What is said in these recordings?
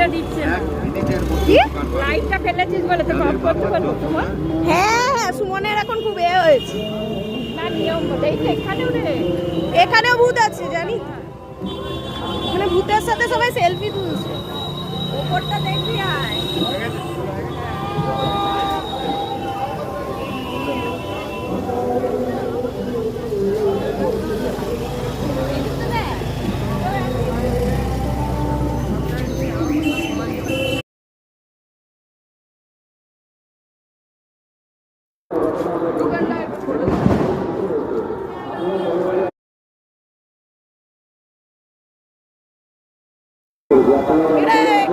লাইটটা দিচ্ছে না। কি লাইটটা ফেলেছিস বলে তো অফ করতে বলবো তোমার। হ্যাঁ হ্যাঁ সুমনের এখন খুব হয়েছে। না নিয়ম বলে এই তো এখানেও রে, এখানেও ভূত আছে জানি, মানে ভূতের সাথে সবাই সেলফি তুলছে। ওপরটা দেখবি আয়।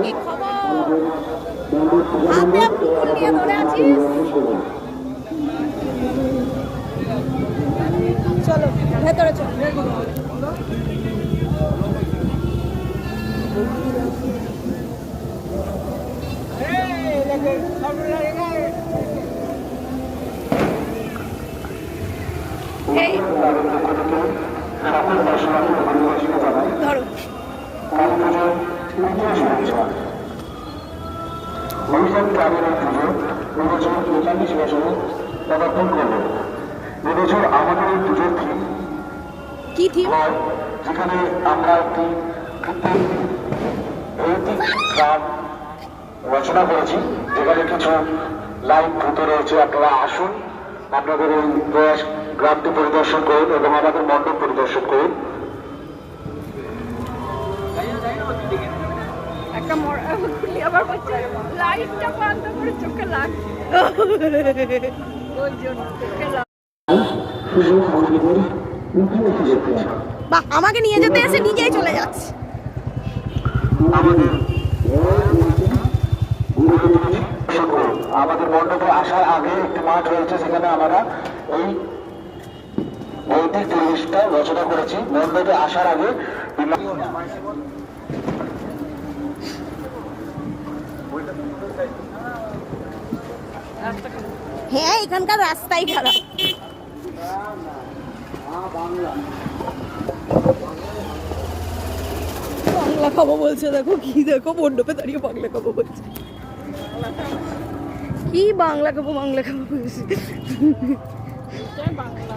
কি খবর? হাতে পুতুল নিয়ে ধরে আছিস? চলো ভেতরে চলো। এই ধরো কি থিম? যেখানে আমরা একটি গান রচনা করেছি, যেখানে কিছু লাইভ ভূত রয়েছে। আপনারা আসুন, আপনাদের এই প্রয়াস গ্রামটি পরিদর্শন করুন এবং আমাদের মণ্ডপ পরিদর্শন করুন। একটা খুলি আবার বলছে লাইটটা বন্ধ করে চোখে লাগছে, ওই জন্য চোখে লাগছে। বাহ, আমাকে নিয়ে যেতে এসে নিজেই চলে যাচ্ছে। আমাদের মণ্ডপে আসার আগে একটি মাঠ রয়েছে, সেখানে আমরা এই ভৌতিক পরিবেশটা রচনা করেছি। মণ্ডপে আসার আগে হ্যাঁ এখানকার রাস্তাই খারাপ। বাংলা খাবো বলছে, দেখো কি, দেখো মণ্ডপে দাঁড়িয়ে বাংলা খাবো বলছে। কি বাংলা খাবো বলছে। বাংলা